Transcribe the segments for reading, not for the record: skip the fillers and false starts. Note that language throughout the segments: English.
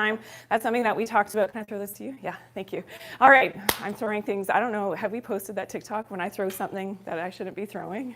time. That's something that we talked about. Can I throw this to you? Yeah, thank you. All right, I'm throwing things. I don't know, have we posted that TikTok when I throw something that I shouldn't be throwing?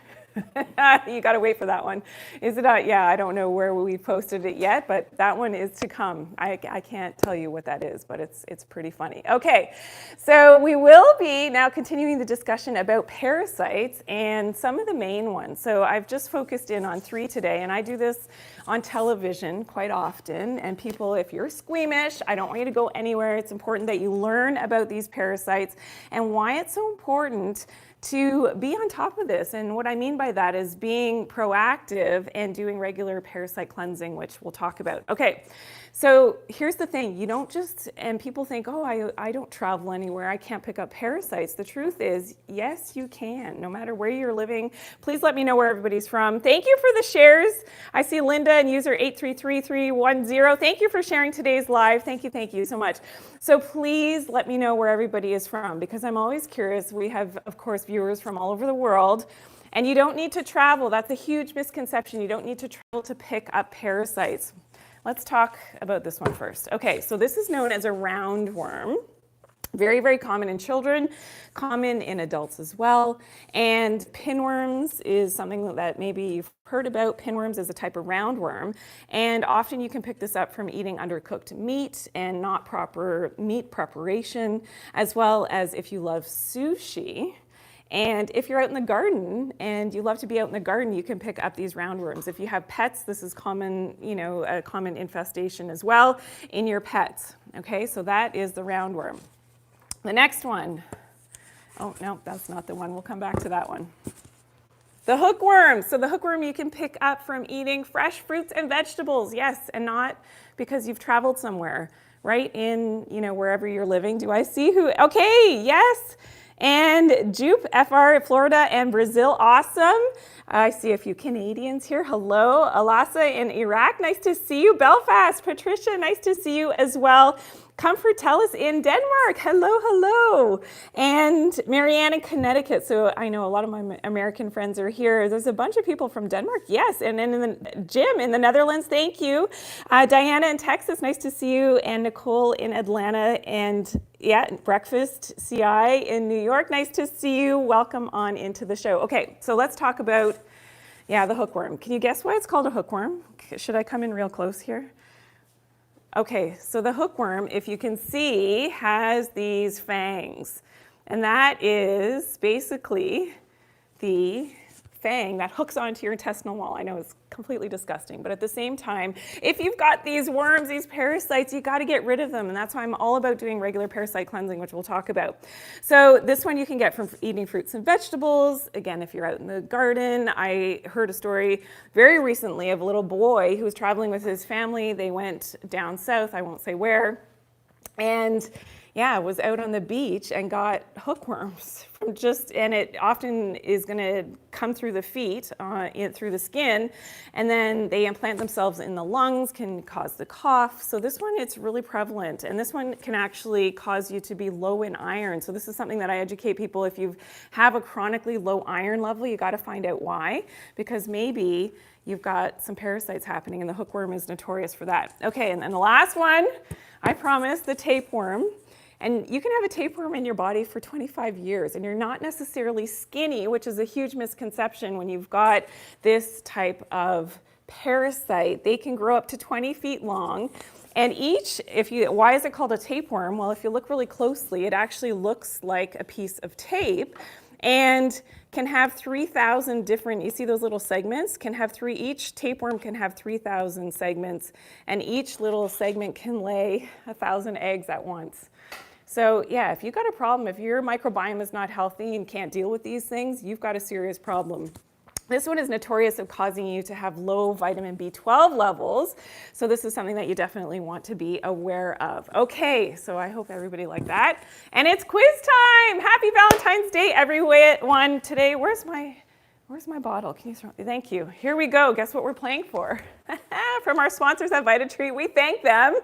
You got to wait for that one. Is it? Yeah, I don't know where we posted it yet, but that one is to come. I can't tell you what that is, but it's pretty funny. Okay, so we will be now continuing the discussion about parasites and some of the main ones. So I've just focused in on 3 today, and I do this on television quite often. And people, if you're squeamish, I don't want you to go anywhere. It's important that you learn about these parasites and why it's so important to be on top of this. And what I mean by that is being proactive and doing regular parasite cleansing, which we'll talk about. Okay, so here's the thing. You don't just, and people think, oh, I don't travel anywhere. I can't pick up parasites. The truth is, yes, you can, no matter where you're living. Please let me know where everybody's from. Thank you for the shares. I see Linda and user 833310. Thank you for sharing today's live. Thank you so much. So please let me know where everybody is from, because I'm always curious. We have, of course, viewers from all over the world, and you don't need to travel. That's a huge misconception. You don't need to travel to pick up parasites. Let's talk about this one first. Okay, so this is known as a roundworm. Very, very common in children, common in adults as well. And pinworms is something that maybe you've heard about. Pinworms is a type of roundworm, and often you can pick this up from eating undercooked meat and not proper meat preparation, as well as if you love sushi. And if you're out in the garden and you love to be out in the garden, you can pick up these roundworms. If you have pets, this is common, a common infestation as well in your pets. Okay, so that is the roundworm. The next one, oh no, that's not the one. We'll come back to that one. The hookworm. So the hookworm you can pick up from eating fresh fruits and vegetables. Yes, and not because you've traveled somewhere, right in, wherever you're living. Do I see who? Okay, yes. And Jupe, FR, Florida and Brazil, awesome. I see a few Canadians here. Hello, Alasa in Iraq, nice to see you. Belfast, Patricia, nice to see you as well. Comfort Tellis in Denmark, hello. And Marianne in Connecticut, so I know a lot of my American friends are here. There's a bunch of people from Denmark, yes, and then Jim in the Netherlands, thank you. Diana in Texas, nice to see you. And Nicole in Atlanta, and yeah, Breakfast CI in New York, nice to see you. Welcome on into the show. Okay, so let's talk about, the hookworm. Can you guess why it's called a hookworm? Should I come in real close here? Okay, so the hookworm, if you can see, has these fangs. And that is basically the fang that hooks onto your intestinal wall. I know it's completely disgusting, but at the same time, if you've got these worms, these parasites, you got to get rid of them. And that's why I'm all about doing regular parasite cleansing, which we'll talk about. So this one you can get from eating fruits and vegetables. Again, if you're out in the garden, I heard a story very recently of a little boy who was traveling with his family. They went down south, I won't say where, and was out on the beach and got hookworms from and it often is going to come through the feet, through the skin, and then they implant themselves in the lungs, can cause the cough. So this one, it's really prevalent, and this one can actually cause you to be low in iron. So this is something that I educate people. If you have a chronically low iron level, you got to find out why, because maybe you've got some parasites happening, and the hookworm is notorious for that. Okay, and then the last one, I promise, the tapeworm. And you can have a tapeworm in your body for 25 years, and you're not necessarily skinny, which is a huge misconception when you've got this type of parasite. They can grow up to 20 feet long. And why is it called a tapeworm? Well, if you look really closely, it actually looks like a piece of tape and can have 3,000 different, you see those little segments? Each tapeworm can have 3,000 segments, and each little segment can lay 1,000 eggs at once. So if you've got a problem, if your microbiome is not healthy and can't deal with these things, you've got a serious problem. This one is notorious of causing you to have low vitamin B12 levels. So this is something that you definitely want to be aware of. Okay, so I hope everybody liked that. And it's quiz time. Happy Valentine's Day, everyone. Today, where's my bottle? Can you throw it? Thank you. Here we go. Guess what we're playing for? From our sponsors at VitaTreat, we thank them.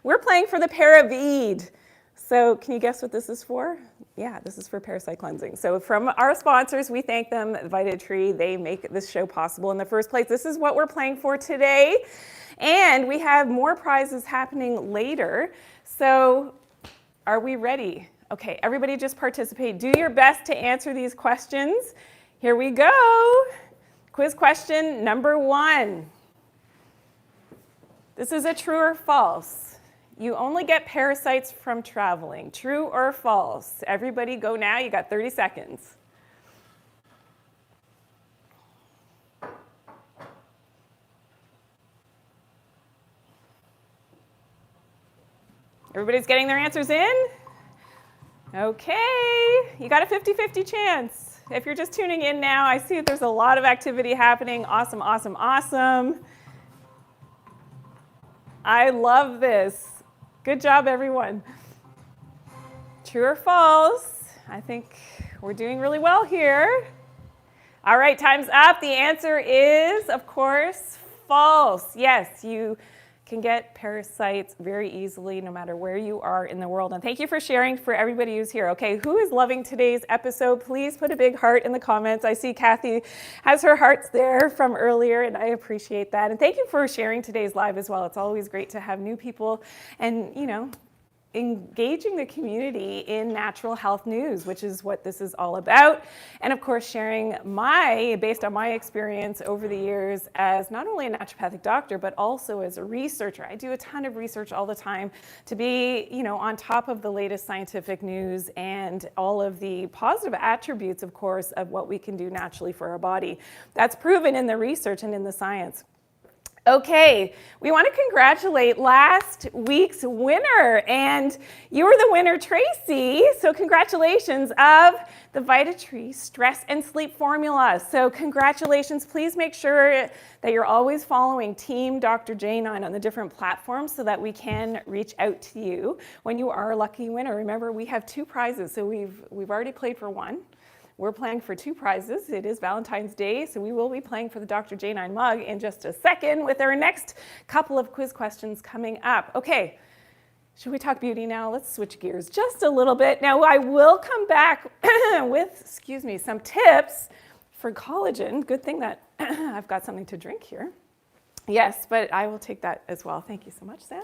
We're playing for the Paravide. So can you guess what this is for? Yeah, this is for parasite cleansing. So from our sponsors, we thank them, VitaTree. They make this show possible in the first place. This is what we're playing for today. And we have more prizes happening later. So are we ready? Okay, everybody just participate. Do your best to answer these questions. Here we go. Quiz question number 1. This is a true or false. You only get parasites from traveling. True or false? Everybody go now. You got 30 seconds. Everybody's getting their answers in? Okay. You got a 50-50 chance. If you're just tuning in now, I see that there's a lot of activity happening. Awesome, awesome, awesome. I love this. Good job, everyone. True or false? I think we're doing really well here. All right, time's up. The answer is, of course, false. Yes, you can get parasites very easily no matter where you are in the world. And thank you for sharing for everybody who's here. Okay, who is loving today's episode? Please put a big heart in the comments. I see Kathy has her hearts there from earlier, and I appreciate that. And thank you for sharing today's live as well. It's always great to have new people and, engaging the community in natural health news, which is what this is all about. And of course, sharing based on my experience over the years as not only a naturopathic doctor, but also as a researcher. I do a ton of research all the time to be, on top of the latest scientific news and all of the positive attributes, of course, of what we can do naturally for our body. That's proven in the research and in the science. Okay, we want to congratulate last week's winner, and you were the winner, Tracy. So congratulations of the VitaTree Stress and Sleep Formula. So congratulations. Please make sure that you're always following Team Dr. Janine on the different platforms so that we can reach out to you when you are a lucky winner. Remember, we have 2 prizes, so we've already played for 1. We're playing for 2 prizes. It is Valentine's Day, so we will be playing for the Dr. Janine mug in just a second with our next couple of quiz questions coming up. Okay, should we talk beauty now? Let's switch gears just a little bit. Now, I will come back with, some tips for collagen. Good thing that I've got something to drink here. Yes, but I will take that as well. Thank you so much, Sam.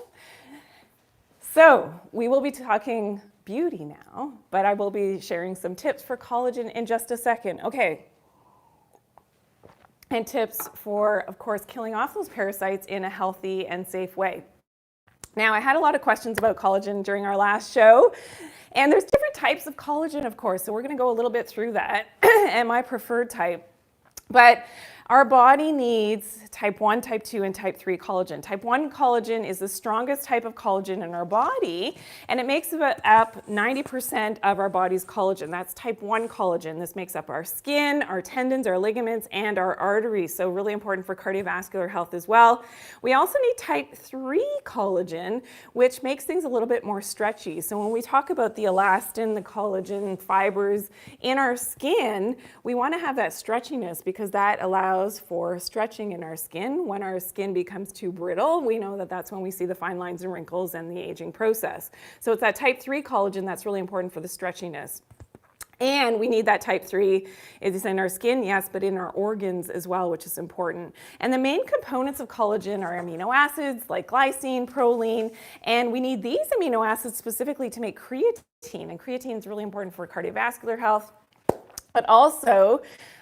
So we will be talking beauty now, but I will be sharing some tips for collagen in just a second. Okay. And tips for, of course, killing off those parasites in a healthy and safe way. Now, I had a lot of questions about collagen during our last show, and there's different types of collagen, of course, so we're going to go a little bit through that and my preferred type. But our body needs type 1, type 2, and type 3 collagen. Type 1 collagen is the strongest type of collagen in our body, and it makes up 90% of our body's collagen. That's type 1 collagen. This makes up our skin, our tendons, our ligaments, and our arteries, so really important for cardiovascular health as well. We also need type 3 collagen, which makes things a little bit more stretchy. So when we talk about the elastin, the collagen fibers in our skin, we want to have that stretchiness because that allows for stretching in our skin. When our skin becomes too brittle, we know that that's when we see the fine lines and wrinkles and the aging process. So it's that type 3 collagen that's really important for the stretchiness. And we need that type 3, it's in our skin, yes, but in our organs as well, which is important. And the main components of collagen are amino acids like glycine, proline, and we need these amino acids specifically to make creatine. And creatine is really important for cardiovascular health, but also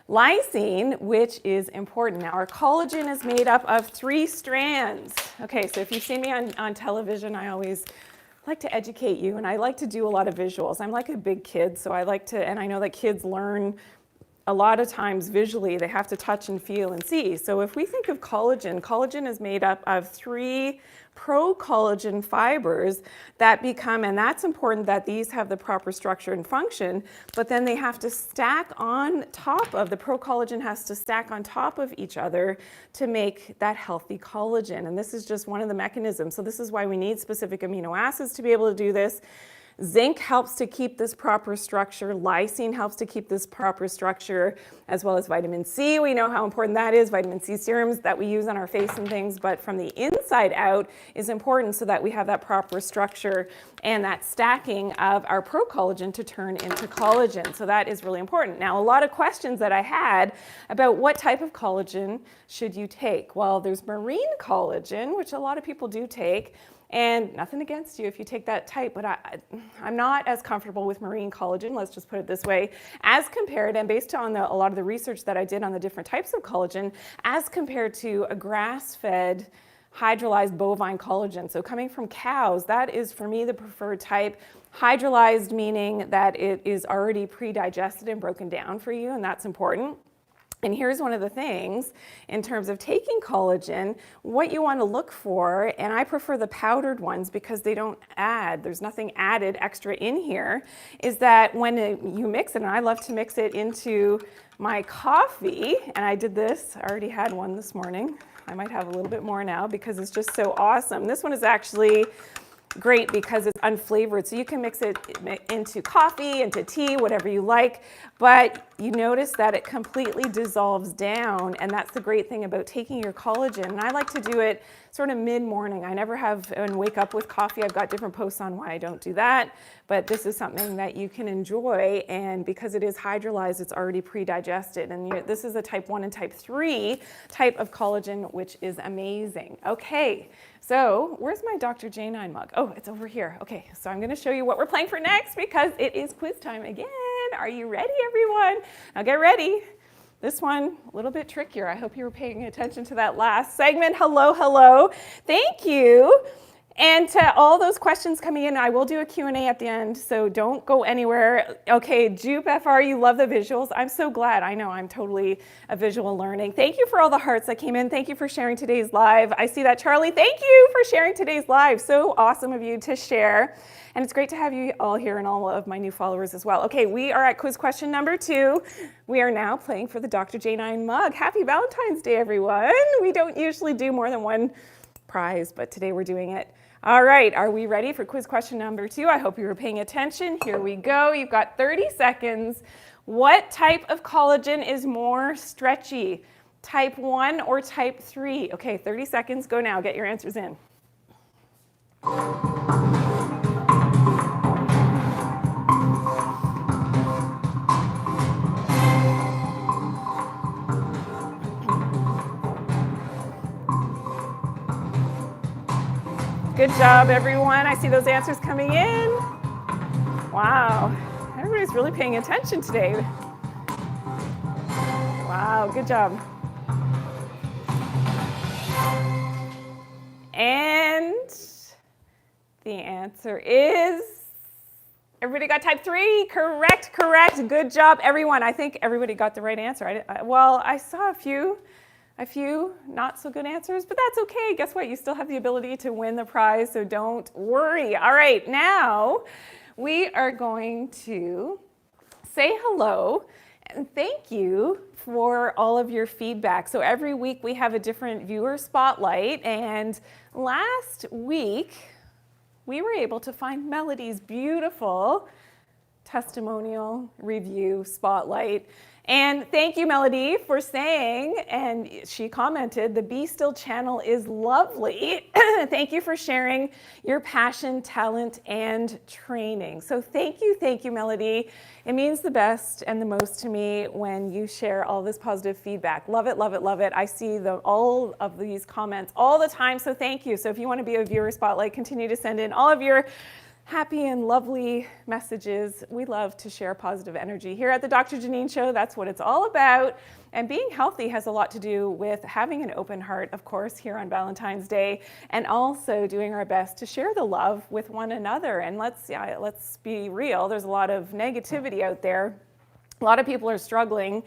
lysine, which is important. Now, our collagen is made up of 3 strands. Okay, so if you've seen me on television, I always like to educate you, and I like to do a lot of visuals. I'm like a big kid, so I like to, and I know that kids learn a lot of times visually. They have to touch and feel and see. So if we think of collagen, collagen is made up of 3 pro-collagen fibers that become, and that's important that these have the proper structure and function, but then they have to stack on top of, the pro-collagen has to stack on top of each other to make that healthy collagen. And this is just one of the mechanisms. So this is why we need specific amino acids to be able to do this. Zinc helps to keep this proper structure. Lysine helps to keep this proper structure, as well as vitamin C. We know how important that is. Vitamin C serums that we use on our face and things, but from the inside out is important so that we have that proper structure and that stacking of our pro-collagen to turn into collagen. So that is really important. Now, a lot of questions that I had about what type of collagen should you take? Well, there's marine collagen, which a lot of people do take. And nothing against you if you take that type, but I'm not as comfortable with marine collagen, let's just put it this way, as compared, and based on a lot of the research that I did on the different types of collagen, as compared to a grass-fed hydrolyzed bovine collagen. So coming from cows, that is for me the preferred type. Hydrolyzed meaning that it is already pre-digested and broken down for you, and that's important. And here's one of the things in terms of taking collagen, what you want to look for, and I prefer the powdered ones because they don't add, there's nothing added extra in here, is that when you mix it, and I love to mix it into my coffee, and I did this, I already had one this morning. I might have a little bit more now because it's just so awesome. This one is actually great because it's unflavored. So you can mix it into coffee, into tea, whatever you like, but you notice that it completely dissolves down, and that's the great thing about taking your collagen. And I like to do it sort of mid-morning. I never have and wake up with coffee. I've got different posts on why I don't do that, but this is something that you can enjoy, and because it is hydrolyzed, it's already pre-digested. And this is a type 1 and type 3 type of collagen, which is amazing. Okay, so where's my Dr. Janine mug? Oh, it's over here. Okay, so I'm gonna show you what we're playing for next because it is quiz time again. Are you ready, everyone? Now get ready. This one, a little bit trickier. I hope you were paying attention to that last segment. Hello, hello. Thank you. And to all those questions coming in, I will do a Q&A at the end, so don't go anywhere. Okay, Jupe FR, you love the visuals. I'm so glad. I know I'm totally a visual learning. Thank you for all the hearts that came in. Thank you for sharing today's live. I see that, Charlie. Thank you for sharing today's live. So awesome of you to share. And it's great to have you all here and all of my new followers as well. Okay, we are at quiz question number 2. We are now playing for the Dr. Janine mug. Happy Valentine's Day, everyone. We don't usually do more than one prize, but today we're doing it. All right, are we ready for quiz question number 2? I hope you were paying attention. Here we go. You've got 30 seconds. What type of collagen is more stretchy? Type 1 or type 3? Okay, 30 seconds. Go now. Get your answers in. Good job, everyone. I see those answers coming in. Wow, everybody's really paying attention today. Wow, good job. And the answer is, everybody got type 3? Correct, correct. Good job, everyone. I think everybody got the right answer. Well, I saw a few not so good answers, but that's okay. Guess what? You still have the ability to win the prize, so don't worry. All right, now we are going to say hello and thank you for all of your feedback. So every week we have a different viewer spotlight, and last week we were able to find Melody's beautiful testimonial review spotlight. And thank you, Melody, for saying, and she commented, the Be Still channel is lovely. Thank you for sharing your passion, talent, and training. So thank you, Melody. It means the best and the most to me when you share all this positive feedback. Love it, love it, love it. I see all of these comments all the time, so thank you. So if you want to be a viewer spotlight, continue to send in all of your happy and lovely messages. We love to share positive energy here at the Dr. Janine Show. That's what it's all about. And being healthy has a lot to do with having an open heart, of course, here on Valentine's Day, and also doing our best to share the love with one another. And let's be real, there's a lot of negativity out there. A lot of people are struggling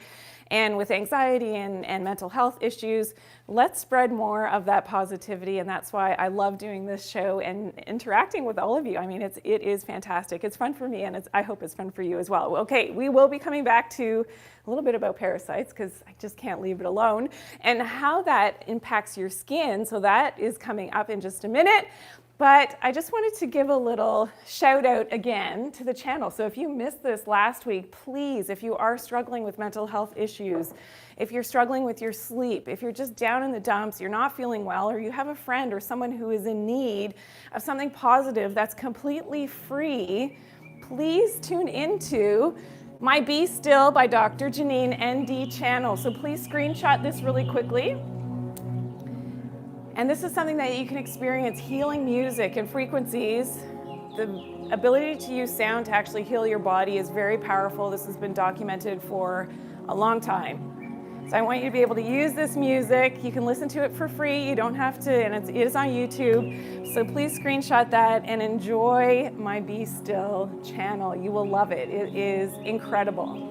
and with anxiety and mental health issues. Let's spread more of that positivity, and that's why I love doing this show and interacting with all of you. I mean, it is fantastic. It's fun for me, and I hope it's fun for you as well. Okay, we will be coming back to a little bit about parasites because I just can't leave it alone, and how that impacts your skin. So that is coming up in just a minute. But I just wanted to give a little shout out again to the channel. So if you missed this last week, please, if you are struggling with mental health issues, if you're struggling with your sleep, if you're just down in the dumps, you're not feeling well, or you have a friend or someone who is in need of something positive that's completely free, please tune into my Be Still by Dr. Janine ND channel. So please screenshot this really quickly. And this is something that you can experience healing music and frequencies. The ability to use sound to actually heal your body is very powerful. This has been documented for a long time. So I want you to be able to use this music. You can listen to it for free. You don't have to, and it is on YouTube. So please screenshot that and enjoy my Be Still channel. You will love it. It is incredible.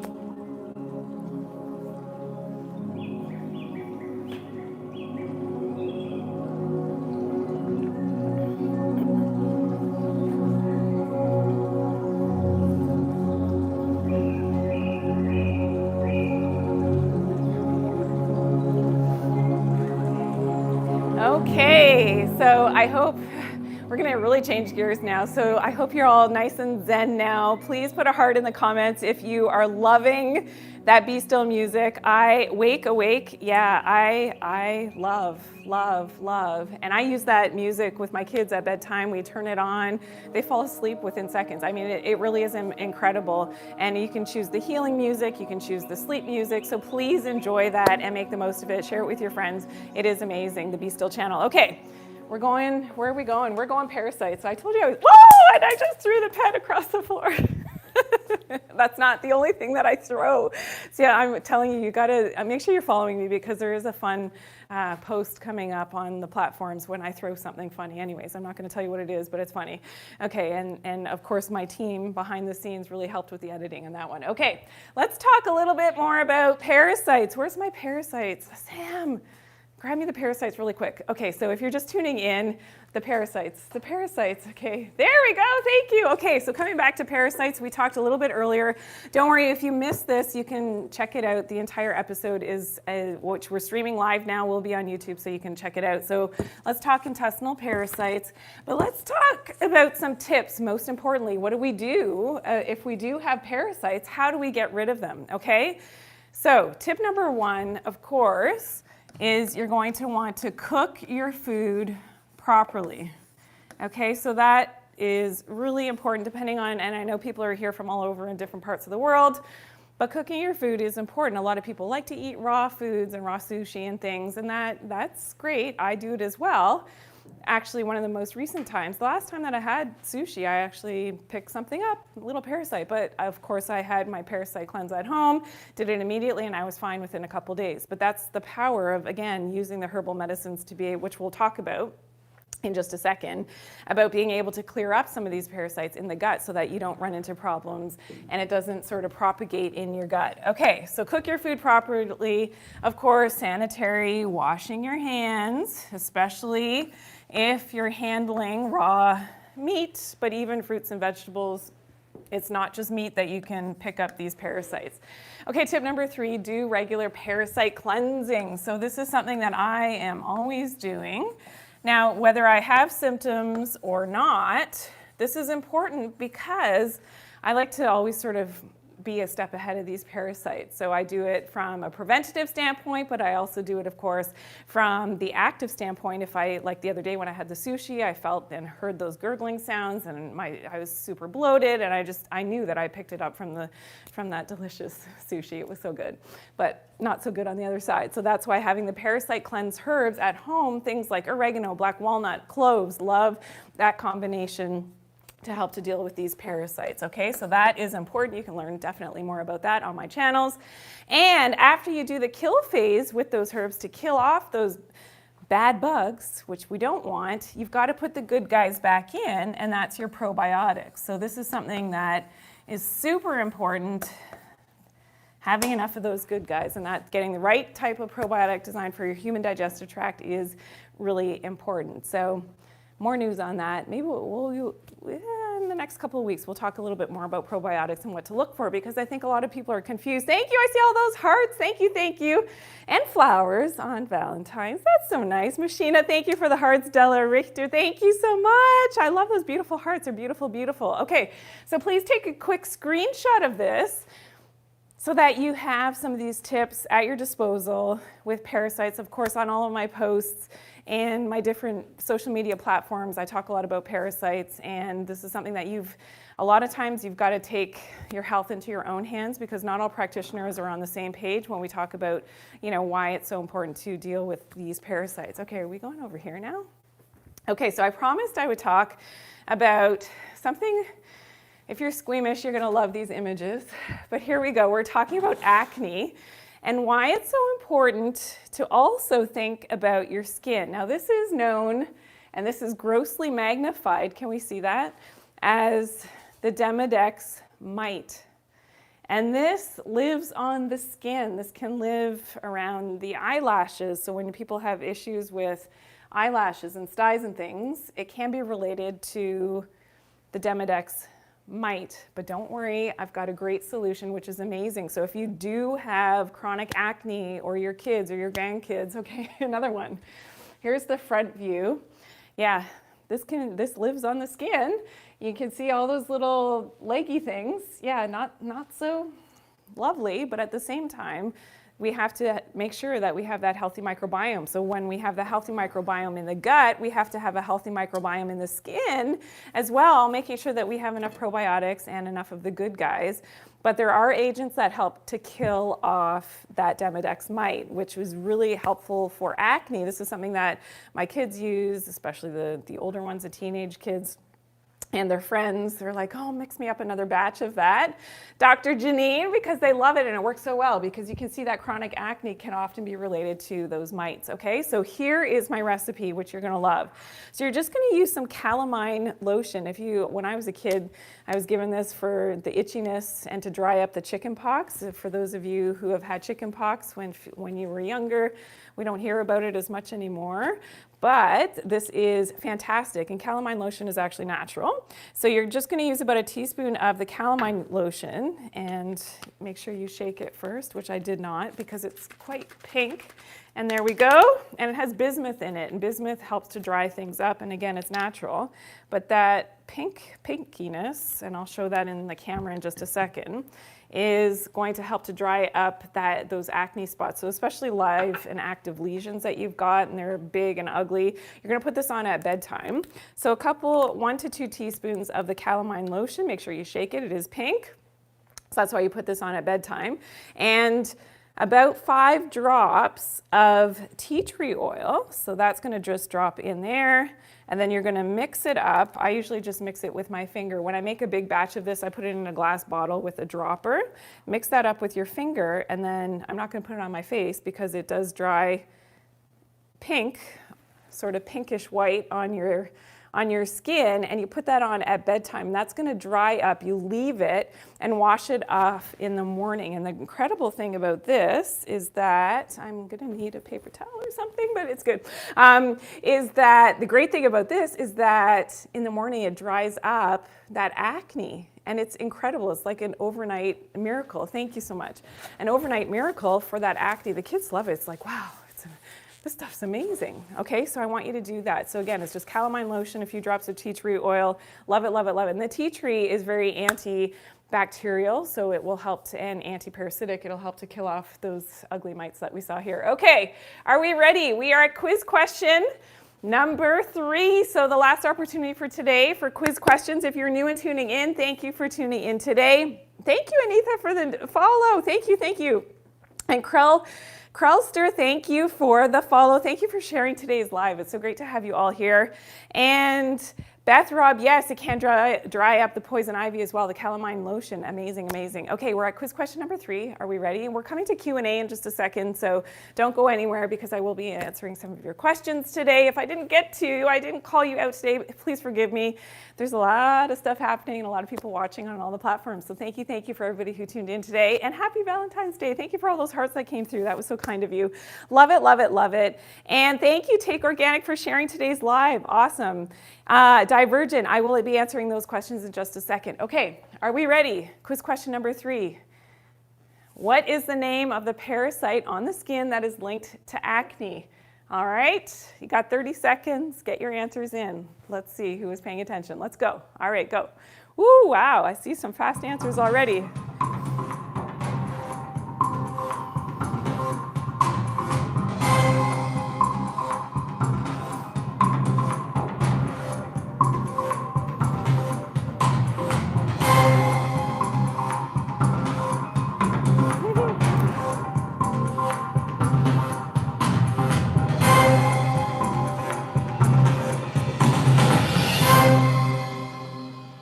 Okay, so I hope we're going to really change gears now. So I hope you're all nice and zen now. Please put a heart in the comments if you are loving that Be Still music. Awake. Yeah, I love. And I use that music with my kids at bedtime. We turn it on. They fall asleep within seconds. I mean, it really is incredible. And you can choose the healing music. You can choose the sleep music. So please enjoy that and make the most of it. Share it with your friends. It is amazing, the Be Still channel. Okay. Where are we going? We're going Parasites. I told you whoa, and I just threw the pen across the floor. That's not the only thing that I throw. So yeah, I'm telling you, you gotta make sure you're following me because there is a fun post coming up on the platforms when I throw something funny. Anyways, I'm not gonna tell you what it is, but it's funny. Okay, and of course my team behind the scenes really helped with the editing on that one. Okay, let's talk a little bit more about parasites. Where's my parasites? Sam. Grab me the parasites really quick. Okay, so if you're just tuning in, the parasites, okay, there we go, thank you. Okay, so coming back to parasites, we talked a little bit earlier. Don't worry, if you missed this, you can check it out. The entire episode is, which we're streaming live now, will be on YouTube, so you can check it out. So let's talk intestinal parasites, but let's talk about some tips. Most importantly, what do we do if we do have parasites? How do we get rid of them, okay? So tip number one, of course, is you're going to want to cook your food properly. Okay, so that is really important depending on, and I know people are here from all over in different parts of the world, but cooking your food is important. A lot of people like to eat raw foods and raw sushi and things, and that's great. I do it as well. Actually, one of the most recent times, the last time that I had sushi, I actually picked something up, a little parasite, but of course I had my parasite cleanse at home, did it immediately, and I was fine within a couple days. But that's the power of, again, using the herbal medicines to be, which we'll talk about in just a second, about being able to clear up some of these parasites in the gut so that you don't run into problems and it doesn't sort of propagate in your gut. Okay, so cook your food properly. Of course, sanitary, washing your hands, especially if you're handling raw meat, but even fruits and vegetables. It's not just meat that you can pick up these parasites. Okay, tip number 3, do regular parasite cleansing. So this is something that I am always doing. Now, whether I have symptoms or not, this is important because I like to always sort of be a step ahead of these parasites. So I do it from a preventative standpoint, but I also do it, of course, from the active standpoint. If like the other day when I had the sushi, I felt and heard those gurgling sounds and I was super bloated and I knew that I picked it up from that delicious sushi. It was so good, but not so good on the other side. So that's why having the parasite cleanse herbs at home, things like oregano, black walnut, cloves, love that combination to help to deal with these parasites, okay? So that is important. You can learn definitely more about that on my channels. And after you do the kill phase with those herbs to kill off those bad bugs, which we don't want, you've got to put the good guys back in, and that's your probiotics. So this is something that is super important, having enough of those good guys, and that getting the right type of probiotic designed for your human digestive tract is really important. So more news on that. Maybe in the next couple of weeks, we'll talk a little bit more about probiotics and what to look for, because I think a lot of people are confused. Thank you. I see all those hearts. Thank you. Thank you. And flowers on Valentine's. That's so nice. Machina, thank you for the hearts. Della Richter, thank you so much. I love those beautiful hearts. They're beautiful, beautiful. Okay, so please take a quick screenshot of this so that you have some of these tips at your disposal with Parasites. Of course, on all of my posts and my different social media platforms, I talk a lot about Parasites, and this is something that a lot of times you've got to take your health into your own hands, because not all practitioners are on the same page when we talk about, why it's so important to deal with these parasites. Okay, are we going over here now? Okay, so I promised I would talk about something. If you're squeamish, you're going to love these images. But here we go. We're talking about acne and why it's so important to also think about your skin. Now, this is known, and this is grossly magnified, can we see that, as the Demodex mite. And this lives on the skin. This can live around the eyelashes. So when people have issues with eyelashes and styes and things, it can be related to the Demodex mite. But don't worry, I've got a great solution, which is amazing. So if you do have chronic acne, or your kids or your grandkids, okay, another one. Here's the front view. Yeah, this lives on the skin. You can see all those little leggy things. Yeah, not so lovely, but at the same time, we have to make sure that we have that healthy microbiome. So when we have the healthy microbiome in the gut, we have to have a healthy microbiome in the skin as well, making sure that we have enough probiotics and enough of the good guys. But there are agents that help to kill off that Demodex mite, which was really helpful for acne. This is something that my kids use, especially the older ones, the teenage kids. And their friends, they're like, oh, mix me up another batch of that, Dr. Janine, because they love it and it works so well, because you can see that chronic acne can often be related to those mites, okay? So here is my recipe, which you're gonna love. So you're just gonna use some calamine lotion. When I was a kid, I was given this for the itchiness and to dry up the chicken pox. For those of you who have had chicken pox when you were younger, we don't hear about it as much anymore, but this is fantastic, and calamine lotion is actually natural. So you're just going to use about a teaspoon of the calamine lotion, and make sure you shake it first, which I did not because it's quite pink. And there we go, and it has bismuth in it, and bismuth helps to dry things up, and again, it's natural. But that pinkiness, and I'll show that in the camera in just a second, is going to help to dry up those acne spots. So especially live and active lesions that you've got, and they're big and ugly. You're gonna put this on at bedtime. So 1 to 2 teaspoons of the calamine lotion. Make sure you shake it, it is pink. So that's why you put this on at bedtime. And about 5 drops of tea tree oil. So that's gonna just drop in there. And then you're gonna mix it up. I usually just mix it with my finger. When I make a big batch of this, I put it in a glass bottle with a dropper. Mix that up with your finger, and then I'm not gonna put it on my face because it does dry pink, sort of pinkish white on your skin, and you put that on at bedtime. That's gonna dry up. You leave it and wash it off in the morning. And the incredible thing about this is that, I'm gonna need a paper towel or something, but it's good, is that the great thing about this is that in the morning it dries up that acne. And it's incredible. It's like an overnight miracle. Thank you so much. An overnight miracle for that acne. The kids love it. It's like, wow, this stuff's amazing. Okay, so I want you to do that. So again, it's just calamine lotion, a few drops of tea tree oil. Love it, love it, love it. And the tea tree is very antibacterial, so it will help and anti-parasitic. It'll help to kill off those ugly mites that we saw here. Okay, are we ready? We are at quiz question number 3. So the last opportunity for today for quiz questions. If you're new and tuning in, thank you for tuning in today. Thank you, Anita, for the follow. Thank you, thank you. And Krellster, thank you for the follow. Thank you for sharing today's live. It's so great to have you all here. And Beth Rob, yes, it can dry up the poison ivy as well. The calamine lotion, amazing, amazing. Okay, we're at quiz question number 3. Are we ready? We're coming to Q&A in just a second, so don't go anywhere because I will be answering some of your questions today. If I didn't call you out today, please forgive me. There's a lot of stuff happening and a lot of people watching on all the platforms. So thank you for everybody who tuned in today. And happy Valentine's Day. Thank you for all those hearts that came through. That was so kind of you. Love it, love it, love it. And thank you, Take Organic, for sharing today's live. Awesome. Divergent, I will be answering those questions in just a second. Okay, are we ready? Quiz question number 3. What is the name of the parasite on the skin that is linked to acne? All right, you got 30 seconds. Get your answers in. Let's see who is paying attention. Let's go. All right, go. Woo, wow, I see some fast answers already.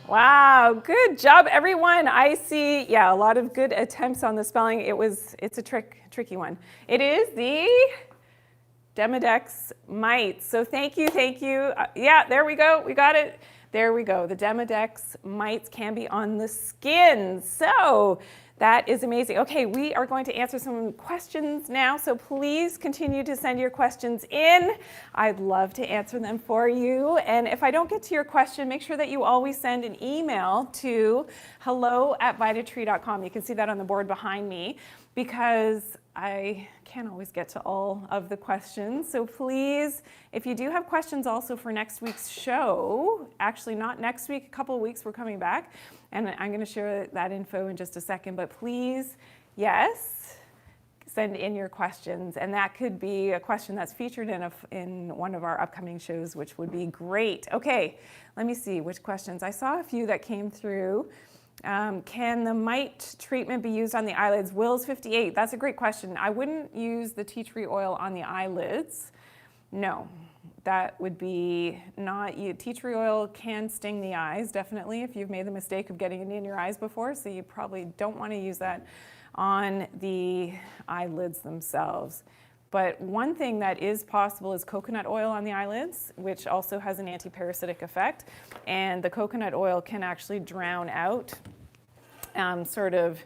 Wow, good job, everyone. I see, yeah, a lot of good attempts on the spelling. It's a tricky one. It is the Demodex mites. So thank you. Yeah, there we go. We got it. There we go. The Demodex mites can be on the skin. So that is amazing. Okay, we are going to answer some questions now, so please continue to send your questions in. I'd love to answer them for you. And if I don't get to your question, make sure that you always send an email to hello@vitatree.com. You can see that on the board behind me, because I can't always get to all of the questions. So please, if you do have questions also for next week's show, actually not next week, a couple of weeks we're coming back, and I'm going to share that info in just a second, but please, yes, send in your questions, and that could be a question that's featured in one of our upcoming shows, which would be great. Okay, let me see which questions. I saw a few that came through. Can the mite treatment be used on the eyelids? Will's 58, that's a great question. I wouldn't use the tea tree oil on the eyelids. No, that would be not, tea tree oil can sting the eyes, definitely, if you've made the mistake of getting it in your eyes before, so you probably don't want to use that on the eyelids themselves. But one thing that is possible is coconut oil on the eyelids, which also has an anti-parasitic effect. And the coconut oil can actually drown out, sort of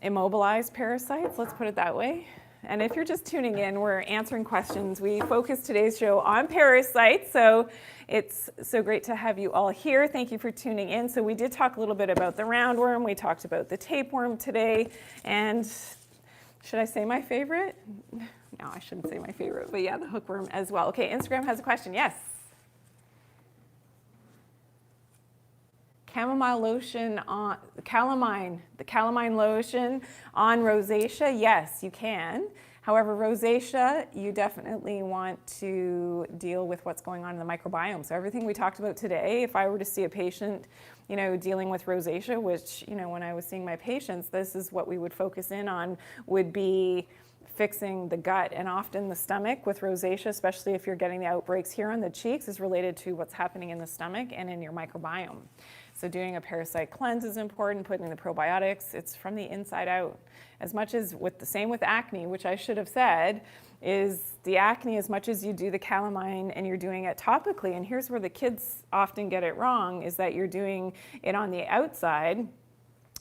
immobilize parasites, let's put it that way. And if you're just tuning in, we're answering questions. We focus today's show on parasites, so it's so great to have you all here. Thank you for tuning in. So we did talk a little bit about the roundworm. We talked about the tapeworm today. And should I say my favorite? No, I shouldn't say my favorite, but yeah, the hookworm as well. Okay, Instagram has a question. Yes. Chamomile lotion on the calamine lotion on rosacea. Yes, you can. However, rosacea, you definitely want to deal with what's going on in the microbiome. So everything we talked about today, if I were to see a patient, dealing with rosacea, which, when I was seeing my patients, this is what we would focus in on, would be fixing the gut. And often the stomach with rosacea, especially if you're getting the outbreaks here on the cheeks, is related to what's happening in the stomach and in your microbiome. So doing a parasite cleanse is important, putting in the probiotics. It's from the inside out. As much as same with acne, which I should have said, is the acne, as much as you do the calamine and you're doing it topically, and here's where the kids often get it wrong, is that you're doing it on the outside.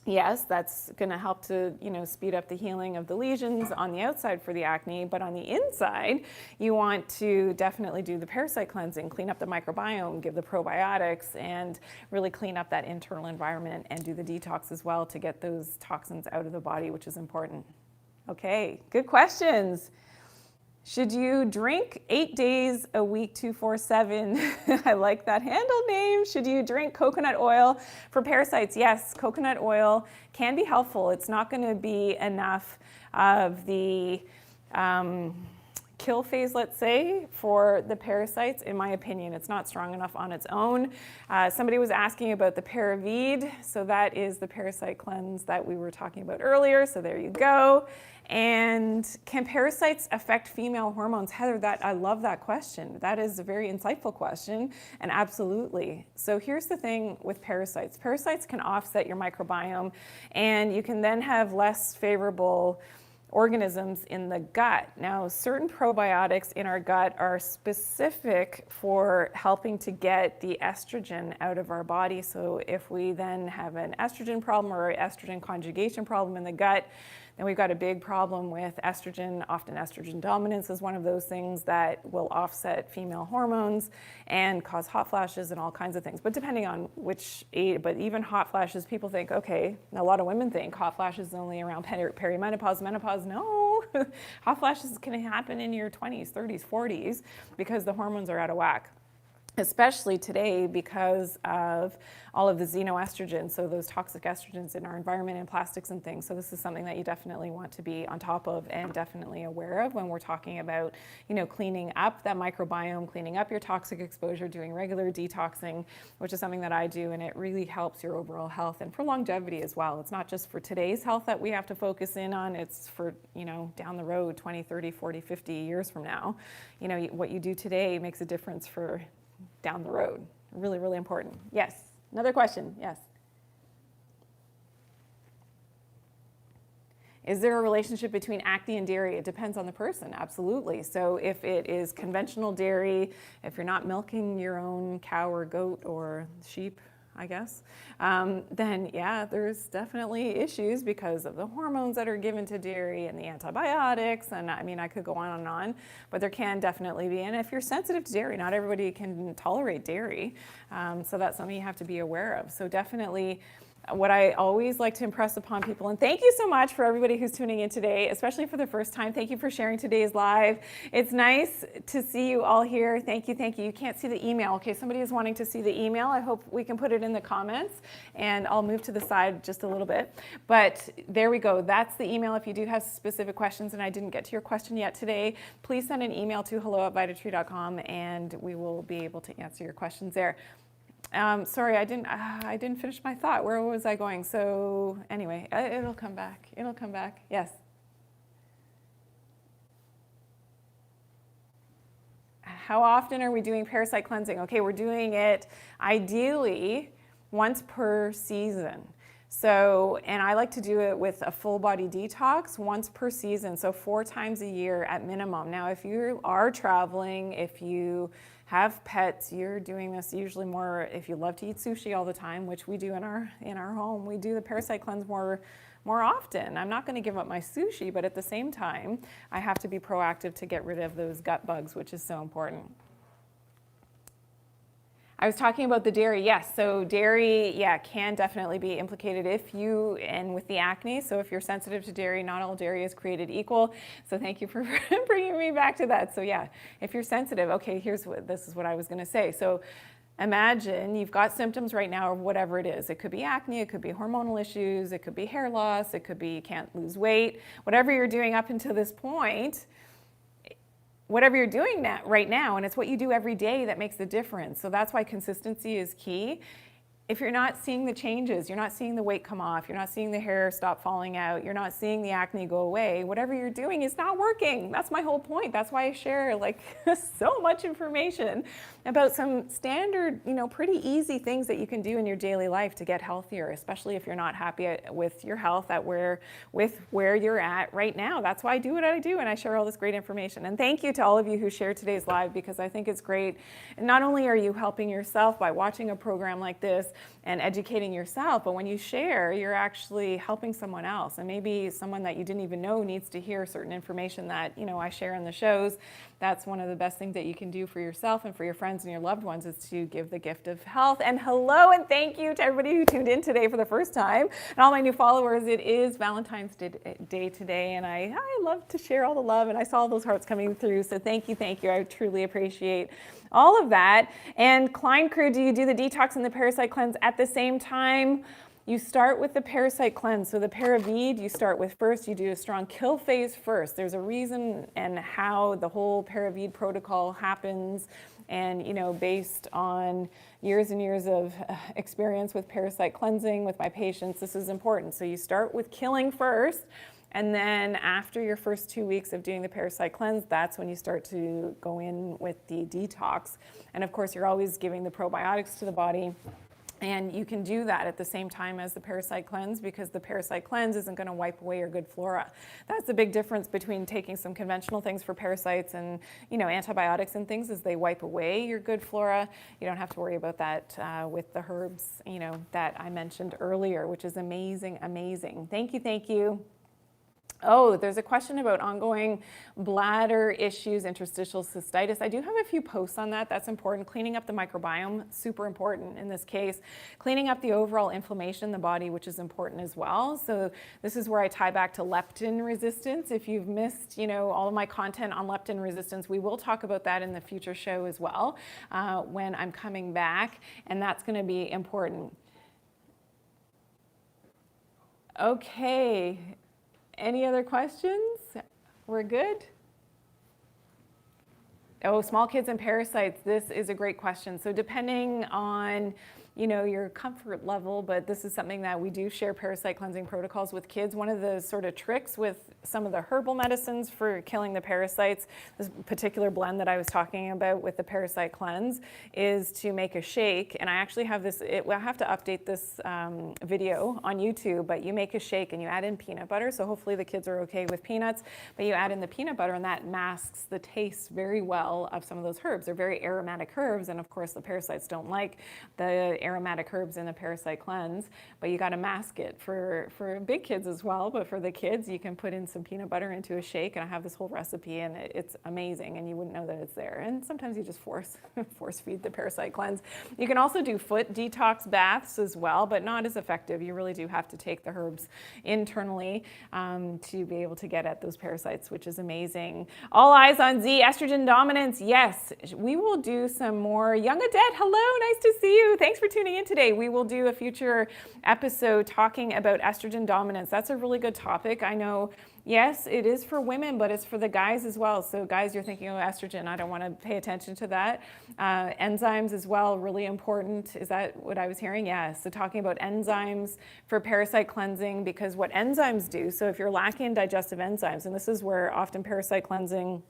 Yes, that's going to help to, speed up the healing of the lesions on the outside for the acne, but on the inside, you want to definitely do the parasite cleansing, clean up the microbiome, give the probiotics, and really clean up that internal environment and do the detox as well to get those toxins out of the body, which is important. Okay, good questions. Should you drink 8 days a week, 24/7? I like that handle name. Should you drink coconut oil for parasites? Yes, coconut oil can be helpful. It's not going to be enough of the kill phase, let's say, for the parasites. In my opinion, it's not strong enough on its own. Somebody was asking about the Paravide. So that is the parasite cleanse that we were talking about earlier. So there you go. And can parasites affect female hormones? Heather, I love that question. That is a very insightful question, and absolutely. So here's the thing with parasites. Parasites can offset your microbiome, and you can then have less favorable organisms in the gut. Now, certain probiotics in our gut are specific for helping to get the estrogen out of our body. So if we then have an estrogen problem or an estrogen conjugation problem in the gut, then we've got a big problem with estrogen. Often estrogen dominance is one of those things that will offset female hormones and cause hot flashes and all kinds of things. But depending on which age, but even hot flashes, people think, okay, a lot of women think hot flashes only around perimenopause, menopause. No, hot flashes can happen in your 20s, 30s, 40s because the hormones are out of whack. Especially today because of all of the xenoestrogens, so those toxic estrogens in our environment and plastics and things. So this is something that you definitely want to be on top of and definitely aware of when we're talking about, cleaning up that microbiome, cleaning up your toxic exposure, doing regular detoxing, which is something that I do, and it really helps your overall health and for longevity as well. It's not just for today's health that we have to focus in on, it's for, down the road, 20, 30, 40, 50 years from now. What you do today makes a difference for down the road. Really, really important. Yes. Another question. Yes. Is there a relationship between acne and dairy? It depends on the person. Absolutely. So if it is conventional dairy, if you're not milking your own cow or goat or sheep, I guess, then yeah, there's definitely issues because of the hormones that are given to dairy and the antibiotics. And I could go on and on, but there can definitely be. And if you're sensitive to dairy, not everybody can tolerate dairy. So that's something you have to be aware of. So definitely, what I always like to impress upon people, and thank you so much for everybody who's tuning in today, especially for the first time. Thank you for sharing today's live. It's nice to see you all here. Thank you, thank you. You can't see the email. Okay, somebody is wanting to see the email. I hope we can put it in the comments, and I'll move to the side just a little bit. But there we go. That's the email. If you do have specific questions and I didn't get to your question yet today, please send an email to hello@vitatree.com and we will be able to answer your questions there. Sorry, I didn't finish my thought. Where was I going? So anyway, it'll come back. It'll come back. Yes. How often are we doing parasite cleansing? Okay, we're doing it ideally once per season. So, and I like to do it with a full body detox once per season. So 4 times a year at minimum. Now, if you are traveling, if you have pets, you're doing this usually more if you love to eat sushi all the time, which we do in our home. We do the parasite cleanse more often. I'm not going to give up my sushi, but at the same time, I have to be proactive to get rid of those gut bugs, which is so important. I was talking about the dairy. Yes, so dairy, yeah, can definitely be implicated and with the acne. So if you're sensitive to dairy, not all dairy is created equal. So thank you for bringing me back to that. So yeah, if you're sensitive, okay, this is what I was going to say. So imagine you've got symptoms right now of whatever it is. It could be acne, it could be hormonal issues, it could be hair loss, it could be you can't lose weight. Whatever you're doing up until this point, whatever you're doing right now, and it's what you do every day that makes the difference. So that's why consistency is key. If you're not seeing the changes, you're not seeing the weight come off, you're not seeing the hair stop falling out, you're not seeing the acne go away, whatever you're doing is not working. That's my whole point. That's why I share so much information about some standard, pretty easy things that you can do in your daily life to get healthier, especially if you're not happy with your health with where you're at right now. That's why I do what I do, and I share all this great information. And thank you to all of you who shared today's live, because I think it's great. And not only are you helping yourself by watching a program like this and educating yourself, but when you share, you're actually helping someone else. And maybe someone that you didn't even know needs to hear certain information that, I share in the shows. That's one of the best things that you can do for yourself and for your friends and your loved ones, is to give the gift of health. And hello, and thank you to everybody who tuned in today for the first time. And all my new followers, it is Valentine's Day today, and I love to share all the love, and I saw those hearts coming through. So thank you. I truly appreciate all of that. And Klein Crew, do you do the detox and the parasite cleanse at the same time? You start with the parasite cleanse. So the Paravide you start with first, you do a strong kill phase first. There's a reason and how the whole Paravide protocol happens. And, based on years and years of experience with parasite cleansing with my patients, this is important. So you start with killing first. And then after your first 2 weeks of doing the parasite cleanse, that's when you start to go in with the detox. And of course, you're always giving the probiotics to the body. And you can do that at the same time as the parasite cleanse, because the parasite cleanse isn't going to wipe away your good flora. That's the big difference between taking some conventional things for parasites and, antibiotics and things, is they wipe away your good flora. You don't have to worry about that with the herbs, that I mentioned earlier, which is amazing, amazing. Thank you, thank you. Oh, there's a question about ongoing bladder issues, interstitial cystitis. I do have a few posts on that. That's important. Cleaning up the microbiome, super important in this case. Cleaning up the overall inflammation in the body, which is important as well. So this is where I tie back to leptin resistance. If you've missed, all of my content on leptin resistance, we will talk about that in the future show as well when I'm coming back, and that's going to be important. Okay. Any other questions? We're good? Oh, small kids and parasites. This is a great question. So depending on your comfort level, but this is something that we do share parasite cleansing protocols with kids. One of the sort of tricks with some of the herbal medicines for killing the parasites, this particular blend that I was talking about with the parasite cleanse, is to make a shake. And I actually have this, I have to update this video on YouTube, but you make a shake and you add in peanut butter. So hopefully the kids are okay with peanuts, but you add in the peanut butter and that masks the taste very well of some of those herbs. They're very aromatic herbs. And of course the parasites don't like the aromatic herbs in the parasite cleanse, but you got to mask it for big kids as well. But for the kids, you can put in some peanut butter into a shake, and I have this whole recipe, and it's amazing, and you wouldn't know that it's there. And sometimes you just force feed the parasite cleanse. You can also do foot detox baths as well, but not as effective. You really do have to take the herbs internally to be able to get at those parasites, which is amazing. All eyes on Z, estrogen dominance. Yes, we will do some more. Young Adet, hello, nice to see you. Thanks for tuning in today. We will do a future episode talking about estrogen dominance. That's a really good topic. I know, yes, it is for women, but it's for the guys as well. So guys, you're thinking, oh, estrogen, I don't want to pay attention to that. Enzymes as well, really important. Is that what I was hearing? Yeah, so talking about enzymes for parasite cleansing, because what enzymes do, so if you're lacking digestive enzymes, and this is where often parasite cleansing,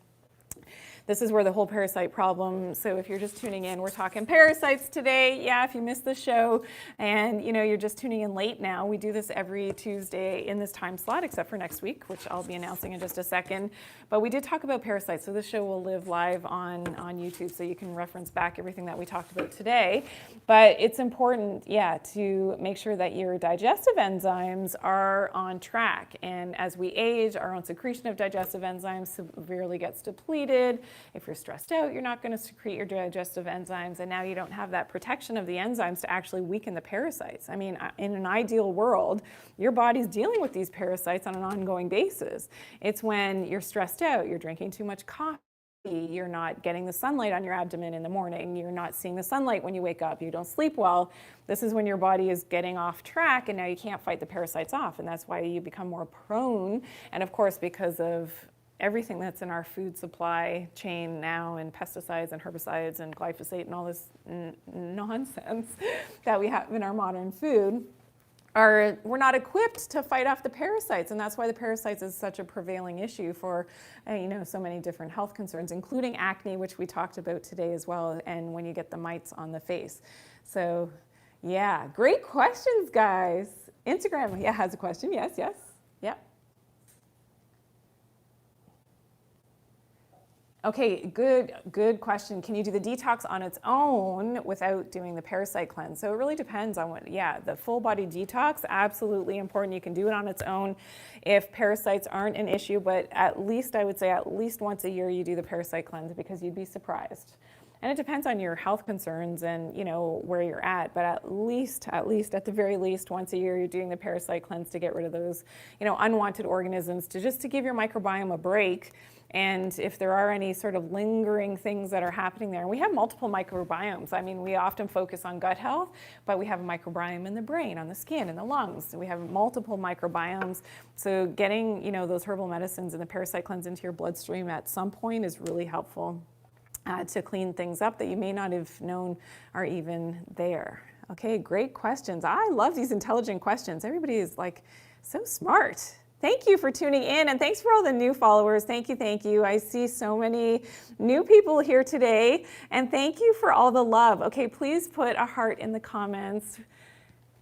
this is where the whole parasite problem, so if you're just tuning in, we're talking parasites today. Yeah, if you missed the show and you're just tuning in late now, we do this every Tuesday in this time slot, except for next week, which I'll be announcing in just a second. But we did talk about parasites, so this show will live live on YouTube, so you can reference back everything that we talked about today. But it's important, yeah, to make sure that your digestive enzymes are on track. And as we age, our own secretion of digestive enzymes severely gets depleted. If you're stressed out, you're not going to secrete your digestive enzymes, and now you don't have that protection of the enzymes to actually weaken the parasites. I mean, in an ideal world, your body's dealing with these parasites on an ongoing basis. It's when you're stressed out, you're drinking too much coffee, you're not getting the sunlight on your abdomen in the morning, you're not seeing the sunlight when you wake up, you don't sleep well. This is when your body is getting off track, and now you can't fight the parasites off, and that's why you become more prone. And of course, because of everything that's in our food supply chain now, and pesticides and herbicides and glyphosate and all this nonsense that we have in our modern food, we're not equipped to fight off the parasites. And that's why the parasites is such a prevailing issue for so many different health concerns, including acne, which we talked about today as well, and when you get the mites on the face. So yeah, great questions, guys. Instagram, yeah, has a question. Yes, yeah. Okay, good question. Can you do the detox on its own without doing the parasite cleanse? So it really depends on the full body detox, absolutely important. You can do it on its own if parasites aren't an issue, but at least I would say at least once a year you do the parasite cleanse, because you'd be surprised And it depends on your health concerns and, you know, where you're at. But at the very least, once a year, you're doing the parasite cleanse to get rid of those, you know, unwanted organisms, just to give your microbiome a break. And if there are any sort of lingering things that are happening there, and we have multiple microbiomes. I mean, we often focus on gut health, but we have a microbiome in the brain, on the skin, in the lungs. We have multiple microbiomes. So getting, you know, those herbal medicines and the parasite cleanse into your bloodstream at some point is really helpful to clean things up that you may not have known are even there. Okay, great questions. I love these intelligent questions. Everybody is like so smart. Thank you for tuning in, and thanks for all the new followers. Thank you, thank you. I see so many new people here today, and thank you for all the love. Okay, please put a heart in the comments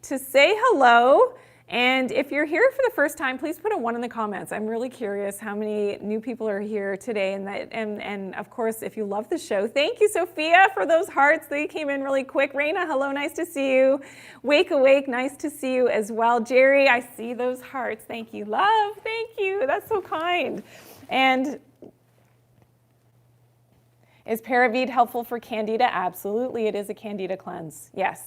to say hello. And if you're here for the first time, please put a 1 in the comments. I'm really curious how many new people are here today. And of course, if you love the show, thank you, Sophia, for those hearts. They came in really quick. Raina, hello, nice to see you. Wake Awake, nice to see you as well. Jerry, I see those hearts. Thank you, love. Thank you. That's so kind. And is Paravide helpful for Candida? Absolutely, it is a Candida cleanse. Yes.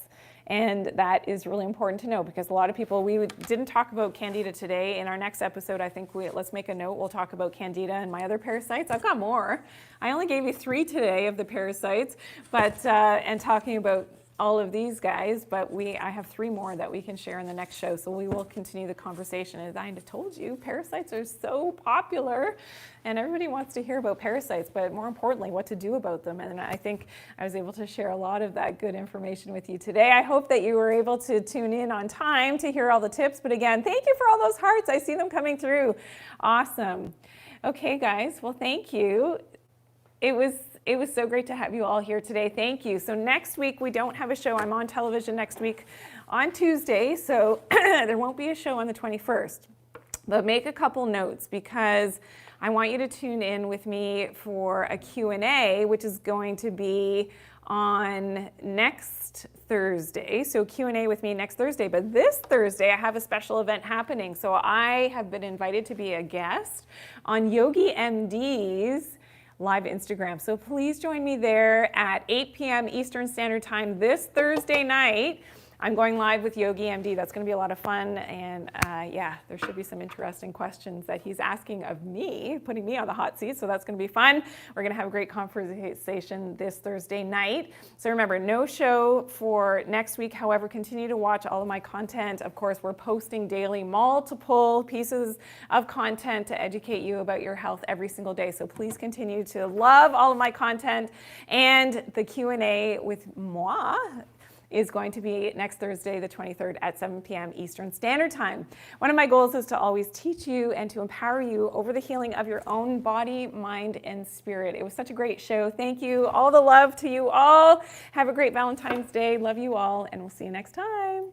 And that is really important to know, because a lot of people, didn't talk about Candida today. In our next episode, I think let's make a note. We'll talk about Candida and my other parasites. I've got more. I only gave you 3 today of the parasites, but and talking about all of these guys, but I have 3 more that we can share in the next show. So we will continue the conversation. As I told you, parasites are so popular and everybody wants to hear about parasites, but more importantly, what to do about them. And I think I was able to share a lot of that good information with you today. I hope that you were able to tune in on time to hear all the tips. But again, thank you for all those hearts. I see them coming through. Awesome. Okay, guys. Well, thank you. It was so great to have you all here today. Thank you. So next week, we don't have a show. I'm on television next week on Tuesday, so there won't be a show on the 21st. But make a couple notes, because I want you to tune in with me for a Q&A, which is going to be on next Thursday. So Q&A with me next Thursday. But this Thursday, I have a special event happening. So I have been invited to be a guest on Yogi MD's live Instagram. So please join me there at 8 p.m. Eastern Standard Time this Thursday night. I'm going live with Yogi MD. That's going to be a lot of fun. And yeah, there should be some interesting questions that he's asking of me, putting me on the hot seat. So that's going to be fun. We're going to have a great conversation this Thursday night. So remember, no show for next week. However, continue to watch all of my content. Of course, we're posting daily multiple pieces of content to educate you about your health every single day. So please continue to love all of my content. And the Q&A with moi is going to be next Thursday, the 23rd at 7 p.m. Eastern Standard Time. One of my goals is to always teach you and to empower you over the healing of your own body, mind, and spirit. It was such a great show. Thank you. All the love to you all. Have a great Valentine's Day. Love you all, and we'll see you next time.